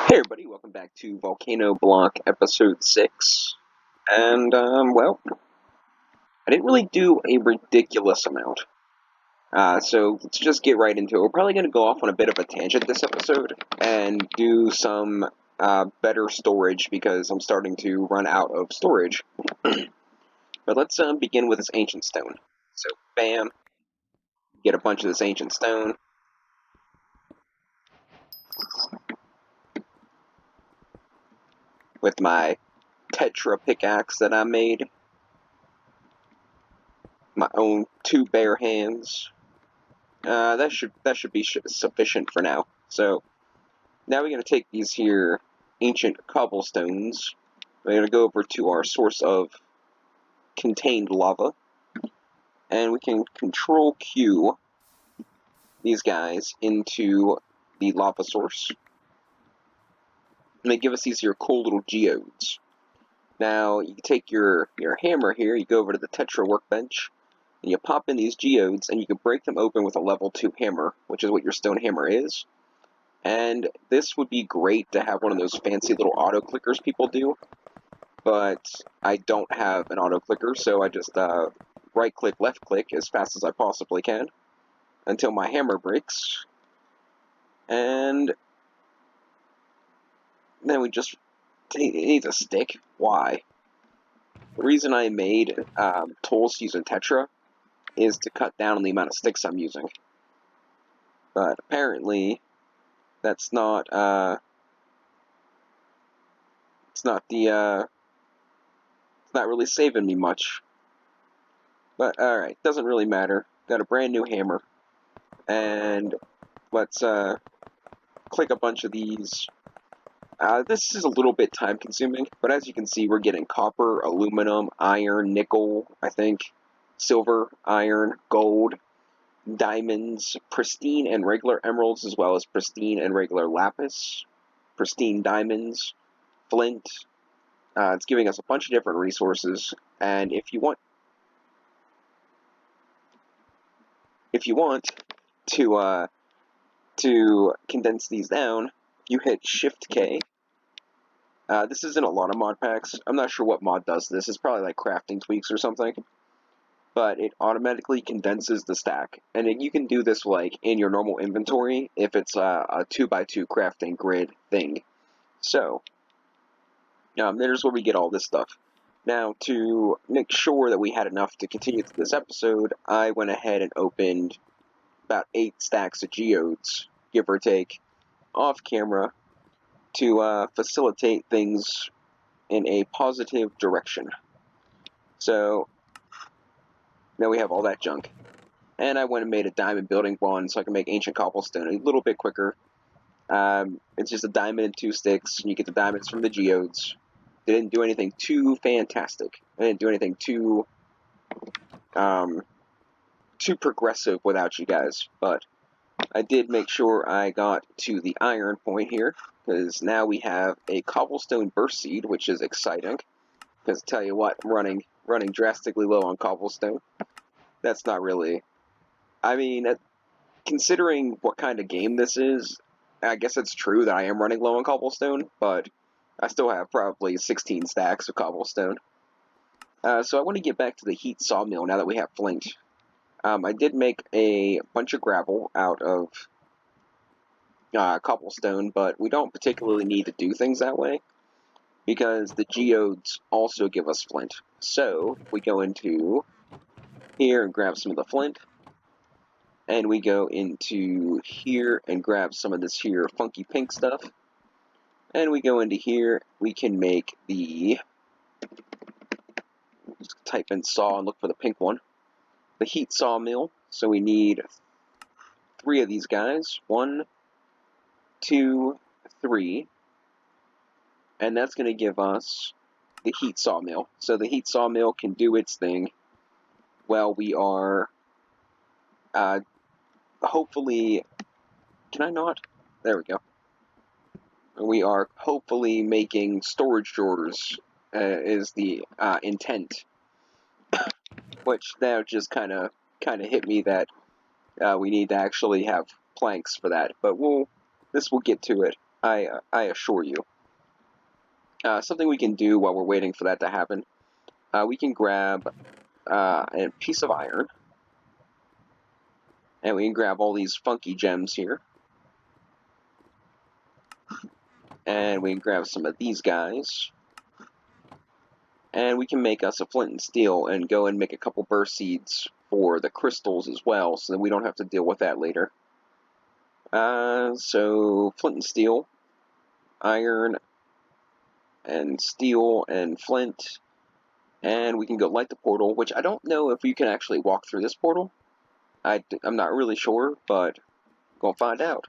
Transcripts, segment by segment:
Hey everybody, welcome back to Volcano Block episode 6. And, well, I didn't really do a ridiculous amount. So let's just get right into it. We're probably going to go off on a bit of a tangent this episode and do some better storage because I'm starting to run out of storage. But let's begin with this ancient stone. So, bam, get a bunch of this ancient stone. With my Tetra pickaxe that I made. My own 2 bare hands. That should be sufficient for now. So now we're going to take these here ancient cobblestones. We're going to go over to our source of contained lava, and we can Control Q these guys into the lava source. And they give us these here cool little geodes. Now you take your hammer here, you go over to the Tetra workbench, and you pop in these geodes, and you can break them open with a level 2 hammer, which is what your stone hammer is. And this would be great to have one of those fancy little auto clickers people do, but I don't have an auto clicker, so I just right click, left click as fast as I possibly can until my hammer breaks, and then we just it needs a stick. Why? The reason I made tools using Tetra is to cut down on the amount of sticks I'm using, but apparently that's not it's not really saving me much. But alright, doesn't really matter. Got a brand new hammer. And let's click a bunch of these. This is a little bit time consuming, but as you can see, we're getting copper, aluminum, iron, nickel, I think, silver, iron, gold, diamonds, pristine and regular emeralds, as well as pristine and regular lapis, pristine diamonds, flint. It's giving us a bunch of different resources, and if you want to condense these down, you hit Shift K. This is in a lot of mod packs. I'm not sure what mod does this. It's probably like crafting tweaks or something. But it automatically condenses the stack. And you can do this like in your normal inventory if it's a 2x2 crafting grid thing. So, there's where we get all this stuff. Now, to make sure that we had enough to continue through this episode, I went ahead and opened about 8 stacks of geodes, give or take, off camera to facilitate things in a positive direction. So now we have all that junk. And I went and made a diamond building wand so I can make ancient cobblestone a little bit quicker. It's just a diamond and 2 sticks, and you get the diamonds from the geodes. They didn't do anything too fantastic. I didn't do anything too progressive without you guys, but I did make sure I got to the iron point here, because now we have a cobblestone burst seed, which is exciting, because tell you what, I'm running drastically low on cobblestone. That's not really, I mean, considering what kind of game this is, I guess it's true that I am running low on cobblestone, but I still have probably 16 stacks of cobblestone. So I want to get back to the heat sawmill now that we have flint. I did make a bunch of gravel out of cobblestone, but we don't particularly need to do things that way because the geodes also give us flint. So we go into here and grab some of the flint, and we go into here and grab some of this here funky pink stuff, and we go into here. We can make the, just type in saw and look for the pink one, the heat sawmill. So we need 3 of these guys. 1, 2, 3. And that's going to give us the heat sawmill. So the heat sawmill can do its thing while we are hopefully, can I not? There we go. We are hopefully making storage drawers is the intent. Which now just kind of hit me that we need to actually have planks for that. But this will get to it. I assure you. Something we can do while we're waiting for that to happen, we can grab a piece of iron, and we can grab all these funky gems here, and we can grab some of these guys, and we can make us a flint and steel and go and make a couple burst seeds for the crystals as well, so that we don't have to deal with that later. So flint and steel, iron, and steel, and flint, and we can go light the portal, which I don't know if you can actually walk through this portal. I'm not really sure, but gonna find out.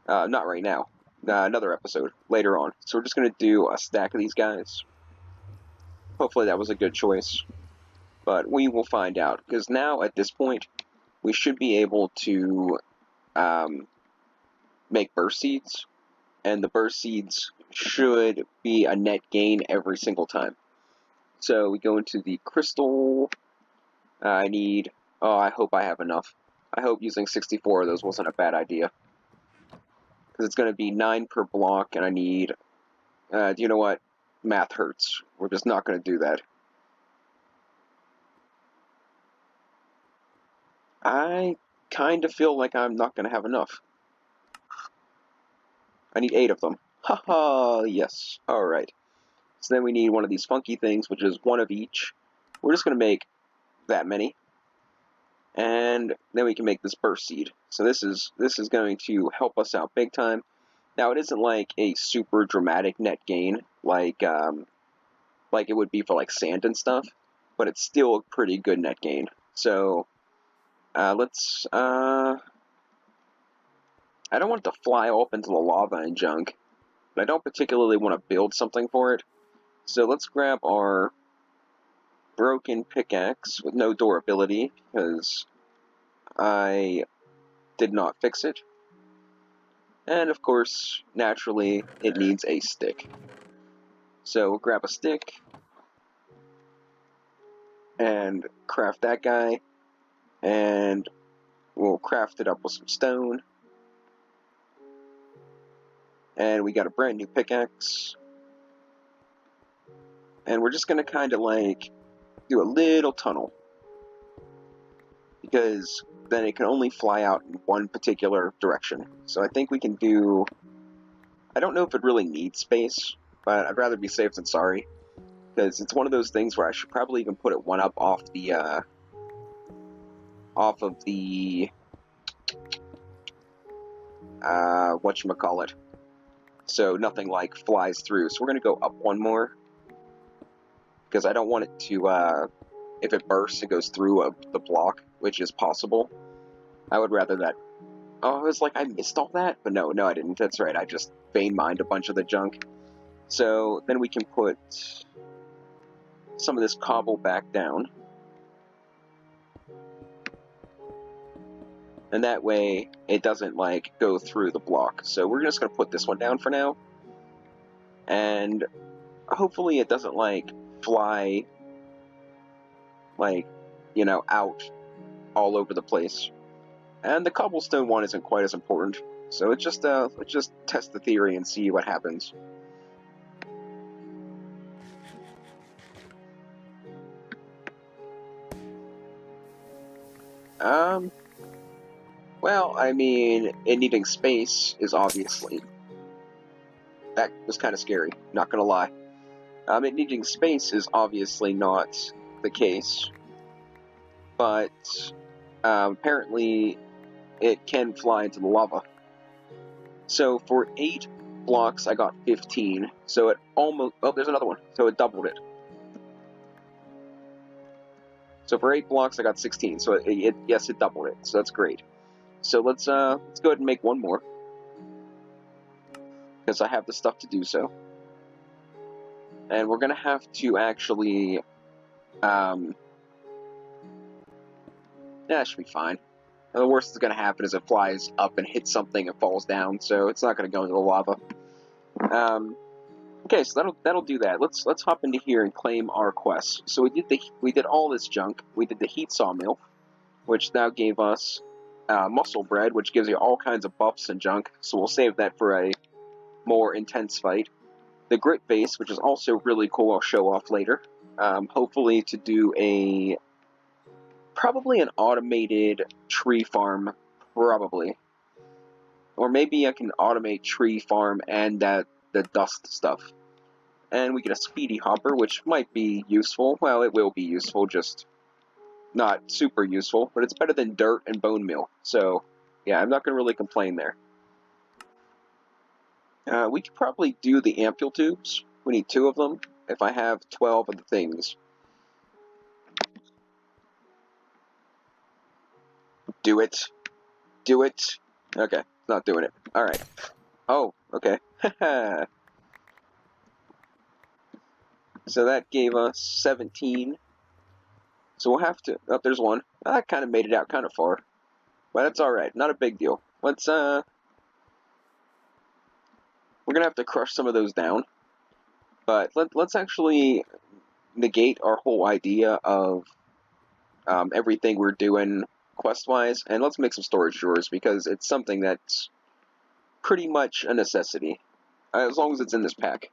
Not right now. Another episode later on. So we're just gonna do a stack of these guys. Hopefully that was a good choice, but we will find out, because now at this point we should be able to make burst seeds, and the burst seeds should be a net gain every single time. So we go into the crystal. I need... Oh, I hope I have enough. I hope using 64 of those wasn't a bad idea, because it's going to be 9 per block, and I need... you know what? Math hurts. We're just not going to do that. I kind of feel like I'm not going to have enough. I need 8 of them. Haha, yes. Alright. So then we need one of these funky things, which is 1 of each. We're just going to make that many. And then we can make this burst seed. So this is going to help us out big time. Now, it isn't like a super dramatic net gain, like it would be for like sand and stuff, but it's still a pretty good net gain. So let's I don't want it to fly up into the lava and junk, but I don't particularly want to build something for it. So let's grab our broken pickaxe with no durability, because I did not fix it. And of course, naturally, it needs a stick. So we'll grab a stick and craft that guy, and we'll craft it up with some stone. And we got a brand new pickaxe. And we're just going to kind of like do a little tunnel, because then it can only fly out in one particular direction. So I think we can do... I don't know if it really needs space, but I'd rather be safe than sorry, because it's one of those things where I should probably even put it one up off the whatchamacallit, so nothing like flies through. So we're going to go up one more, because I don't want it to, if it bursts, it goes through the block, which is possible. I would rather that... Oh, I was like, I missed all that? But no, I didn't. That's right, I just vein mined a bunch of the junk. So then we can put some of this cobble back down. And that way, it doesn't, like, go through the block. So we're just going to put this one down for now. And hopefully it doesn't, like, fly, like, you know, out all over the place. And the cobblestone one isn't quite as important. So let's just test the theory and see what happens. Well, I mean, it needing space is obviously... That was kind of scary, not gonna lie. It needing space is obviously not the case, but apparently it can fly into the lava. So for 8 blocks, I got 15, so it almost... Oh, there's another one, so it doubled it. So for 8 blocks, I got 16, so yes, it doubled it, so that's great. So let's go ahead and make one more, because I have the stuff to do so. And we're going to have to actually... yeah, it should be fine. And the worst that's going to happen is it flies up and hits something and falls down, so it's not going to go into the lava. Okay, so that'll do that. Let's hop into here and claim our quests. So we did all this junk. We did the heat sawmill, which now gave us muscle bread, which gives you all kinds of buffs and junk. So we'll save that for more intense fight. The grit base, which is also really cool, I'll show off later. Hopefully to do probably an automated tree farm, probably. Or maybe I can automate tree farm and the dust stuff. And we get a speedy hopper, which might be useful. Well, it will be useful, just not super useful, but it's better than dirt and bone meal. So, yeah, I'm not going to really complain there. We could probably do the ampule tubes. We need 2 of them. If I have 12 of the things. Do it. Do it. Okay, not doing it. Alright. Oh, okay. So that gave us 17. So we'll have to... Oh, there's one. I kind of made it out kind of far. But that's alright. Not a big deal. Let's, we're gonna have to crush some of those down. But let's actually negate our whole idea of everything we're doing quest-wise, and let's make some storage drawers, because it's something that's pretty much a necessity, as long as it's in this pack.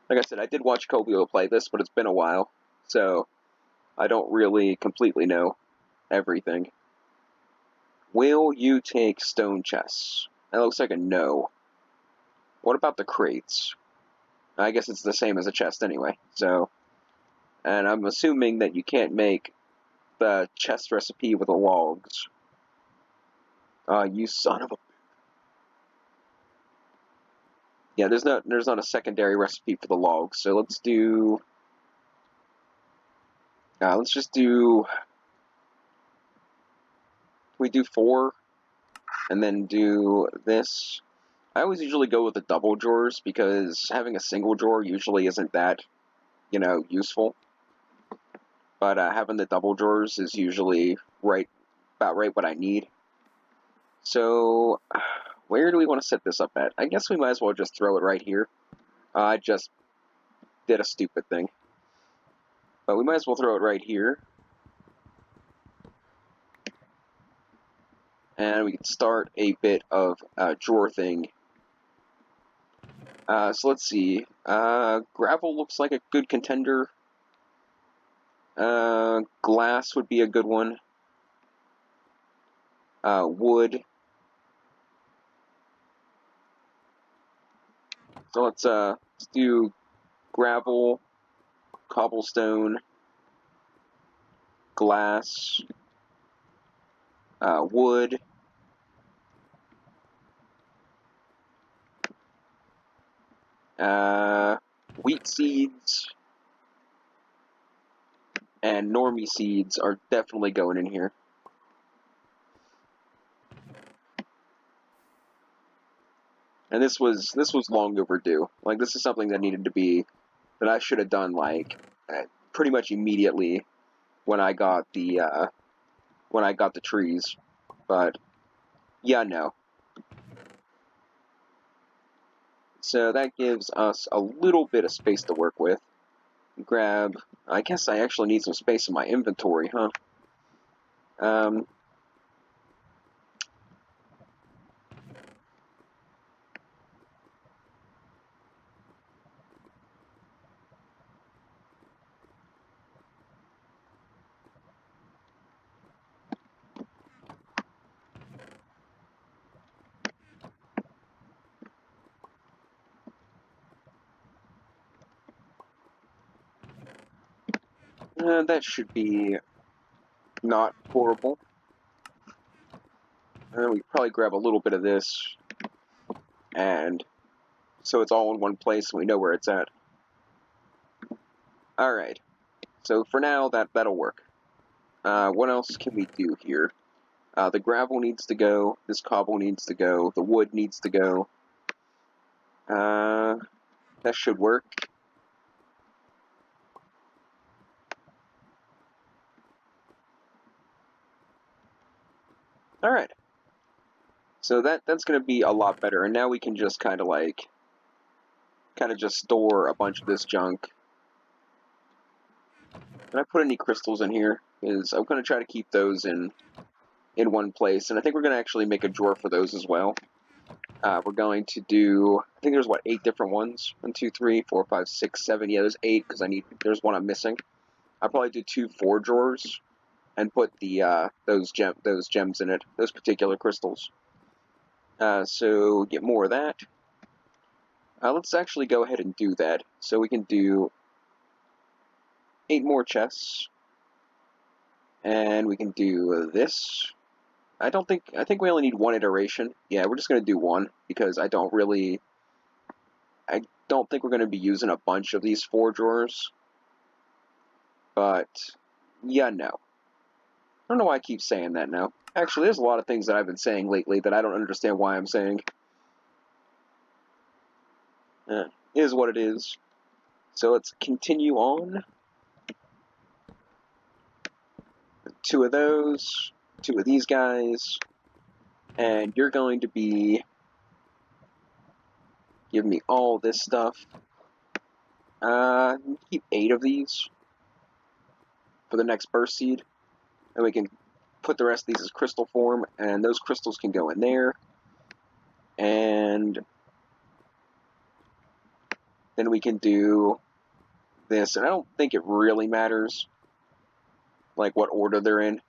Like I said, I did watch Kobio play this, but it's been a while, so I don't really completely know everything. Will you take stone chests? That looks like a no. What about the crates? I guess it's the same as a chest anyway, so... And I'm assuming that you can't make the chest recipe with the logs. You son of a... Yeah, there's not a secondary recipe for the logs, so let's do... let's just do... We do 4, and then do this. I always usually go with the double drawers, because having a single drawer usually isn't that, useful. But having the double drawers is usually about right what I need. So, where do we want to set this up at? I guess we might as well just throw it right here. I just did a stupid thing. But we might as well throw it right here. And we can start a bit of a drawer thing. So let's see. Gravel looks like a good contender. Glass would be a good one. Wood. So let's do gravel, cobblestone, glass, wood, wheat seeds, and normie seeds are definitely going in here. And this was long overdue. Like, this is something that needed to be, that I should have done, like, pretty much immediately when I got the trees. But, yeah, no. So that gives us a little bit of space to work with. Grab, I guess I actually need some space in my inventory, huh? That should be not horrible. We could probably grab a little bit of this, and so it's all in one place and we know where it's at. Alright, so for now, that'll work. What else can we do here? The gravel needs to go, this cobble needs to go, the wood needs to go. That should work. Alright. So that's going to be a lot better, and now we can just kind of just store a bunch of this junk. Can I put any crystals in here? Because I'm going to try to keep those in one place, and I think we're going to actually make a drawer for those as well. We're going to do, I think there's, what, 8 different ones? 1, 2, 3, 4, 5, 6, 7. Yeah, there's 8, because there's one I'm missing. I'll probably do 2 4 drawers, and put the, those gems in it, those particular crystals. So, get more of that. Let's actually go ahead and do that. So we can do 8 more chests. And we can do this. I think we only need 1 iteration. Yeah, we're just going to do 1, because I don't think we're going to be using a bunch of these 4 drawers. But, yeah, no. I don't know why I keep saying that now. Actually, there's a lot of things that I've been saying lately that I don't understand why I'm saying. It is what it is. So let's continue on. 2 of those, 2 of these guys, and you're going to be giving me all this stuff. Keep 8 of these for the next burst seed, and we can put the rest of these as crystal form, and those crystals can go in there, and then we can do this, and I don't think it really matters, like, what order they're in.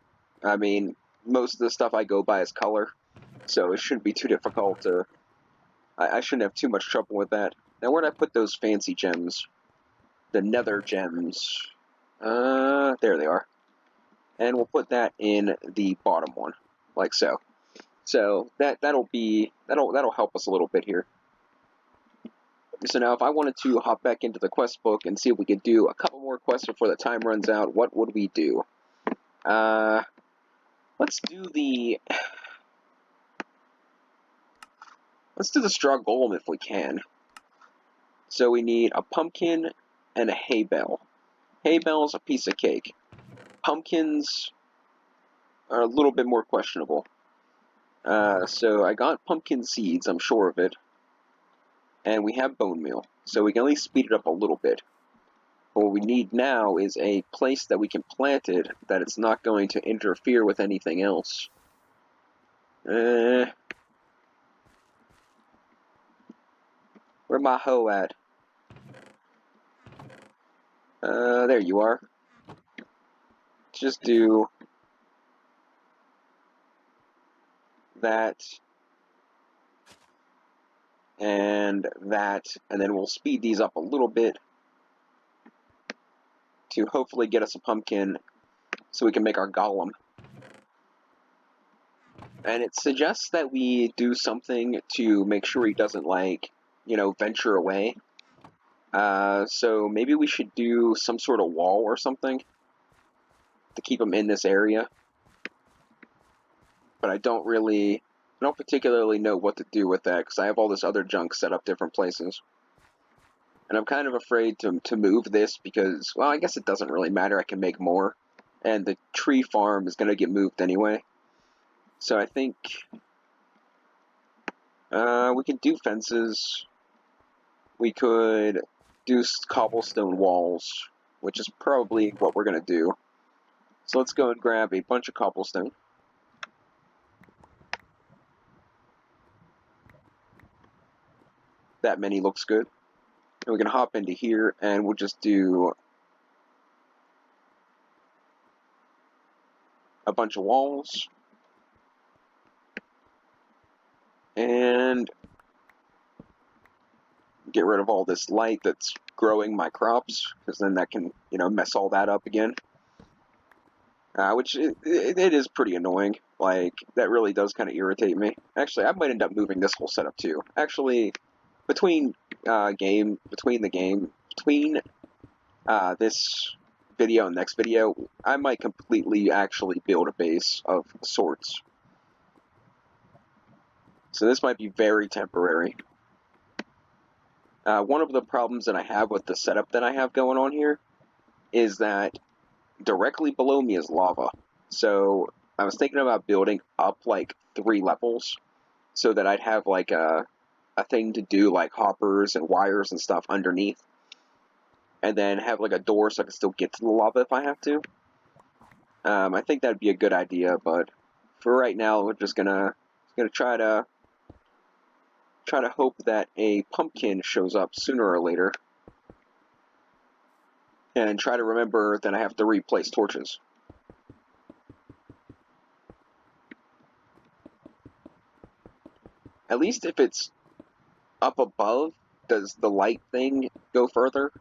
I mean, most of the stuff I go by is color, so it shouldn't be too difficult to... I shouldn't have too much trouble with that. Now, where'd I put those fancy gems? The nether gems. There they are. And we'll put that in the bottom one, like so. So that'll help us a little bit here. So now, if I wanted to hop back into the quest book and see if we could do a couple more quests before the time runs out, what would we do? Let's do the straw golem if we can. So we need a pumpkin and a hay bale. Hay bale's a piece of cake. Pumpkins are a little bit more questionable. So I got pumpkin seeds, I'm sure of it. And we have bone meal, so we can at least speed it up a little bit. But what we need now is a place that we can plant it, that it's not going to interfere with anything else. Where my hoe at? There you are. Just do that, and then we'll speed these up a little bit to hopefully get us a pumpkin so we can make our golem. And it suggests that we do something to make sure he doesn't, like, venture away. So maybe we should do some sort of wall or something to keep him in this area. But I don't particularly know what to do with that, because I have all this other junk set up different places. And I'm kind of afraid to move this because, well, I guess it doesn't really matter. I can make more. And the tree farm is going to get moved anyway. So I think we can do fences. We could do cobblestone walls, which is probably what we're going to do. So let's go and grab a bunch of cobblestone. That many looks good. And we can hop into here, and we'll just do a bunch of walls. And get rid of all this light that's growing my crops, because then that can, mess all that up again. Which, it is pretty annoying. Like, that really does kind of irritate me. Actually, I might end up moving this whole setup too. Actually, between this video and next video, I might completely actually build a base of sorts. So this might be very temporary. One of the problems that I have with the setup that I have going on here is that directly below me is lava. So I was thinking about building up like 3 levels so that I'd have like a thing to do, like hoppers and wires and stuff underneath, and then have like a door so I can still get to the lava if I have to. I think that'd be a good idea, but for right now, we're just gonna try to try to hope that a pumpkin shows up sooner or later. And try to remember that I have to replace torches. At least if it's up above, does the light thing go further?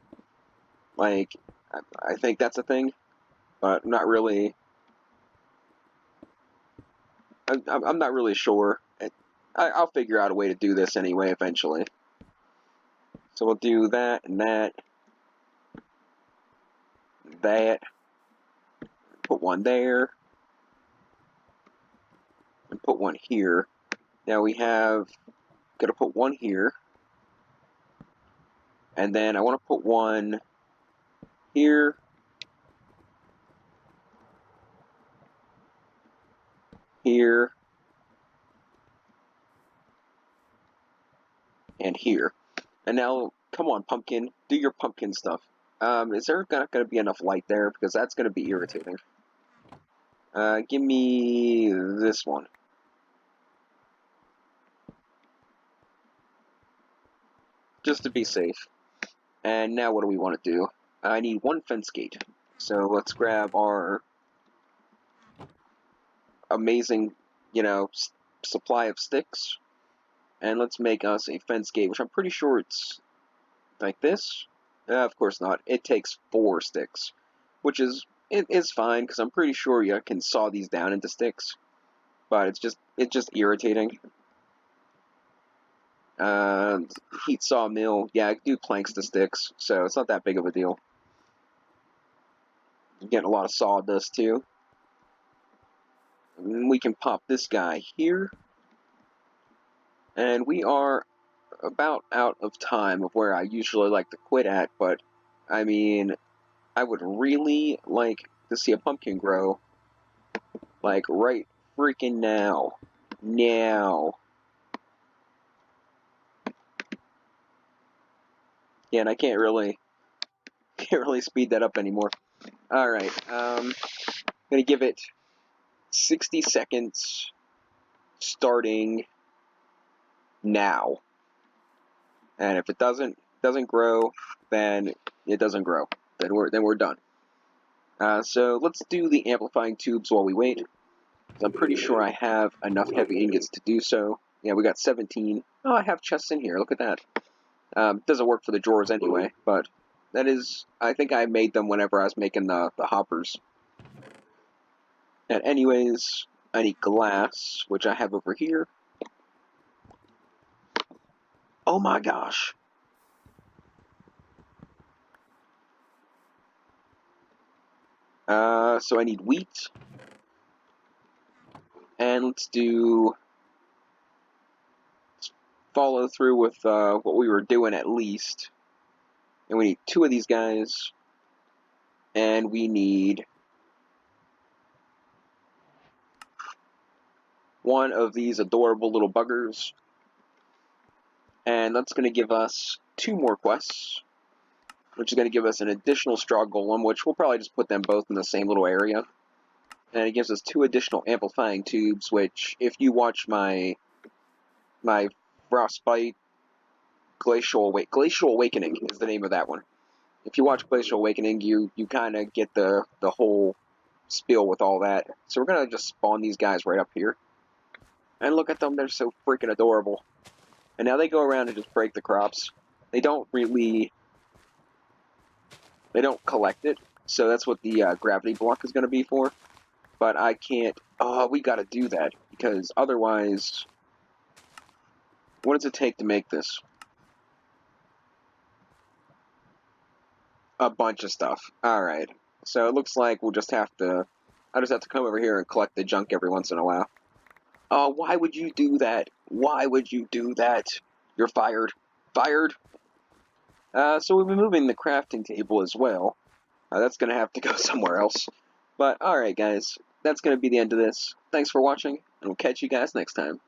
Like, I think that's a thing, but I'm not really. I'm not really sure. I'll figure out a way to do this anyway eventually. So we'll do that and that. That. Put one there. And put one here. Now we have. Gotta put one here. And then I want to put one here. Here. And here. And now, come on, pumpkin. Do your pumpkin stuff. Is there not going to be enough light there? Because that's going to be irritating. Give me this one. Just to be safe. And now what do we want to do? I need one fence gate. So let's grab our amazing, supply of sticks. And let's make us a fence gate, which I'm pretty sure it's like this. Of course not. It takes 4 sticks, which is fine because I'm pretty sure you can saw these down into sticks. But it's just irritating. Heat sawmill. Yeah, I do planks to sticks, so it's not that big of a deal. I'm getting a lot of sawdust too. And we can pop this guy here. And we are about out of time of where I usually like to quit at, but I mean, I would really like to see a pumpkin grow, like right freaking now. Now. Yeah, and I can't really speed that up anymore. Alright, gonna give it 60 seconds starting now. And if it doesn't grow, then it doesn't grow. Then we're done. So let's do the amplifying tubes while we wait. I'm pretty sure I have enough heavy ingots to do so. Yeah, we got 17. Oh, I have chests in here. Look at that. Doesn't work for the drawers anyway, but that is, I think I made them whenever I was making the hoppers. And anyways, I need glass, which I have over here. Oh my gosh. So I need wheat. And let's follow through with what we were doing at least. And we need 2 of these guys. And we need 1 of these adorable little buggers. And that's going to give us 2 more quests, which is going to give us an additional straw golem, which we'll probably just put them both in the same little area. And it gives us 2 additional amplifying tubes, which, if you watch my Frostbite Glacial Awakening is the name of that one. If you watch Glacial Awakening, you kind of get the whole spiel with all that. So we're going to just spawn these guys right up here. And look at them, they're so freaking adorable. And now they go around and just break the crops. They don't collect it, so that's what the gravity block is going to be for. But I can't, we got to do that, because otherwise, what does it take to make this? A bunch of stuff. Alright, so it looks like I just have to come over here and collect the junk every once in a while. Oh, why would you do that? Why would you do that? You're fired. Fired! So we'll be moving the crafting table as well. That's going to have to go somewhere else. But, alright guys, that's going to be the end of this. Thanks for watching, and we'll catch you guys next time.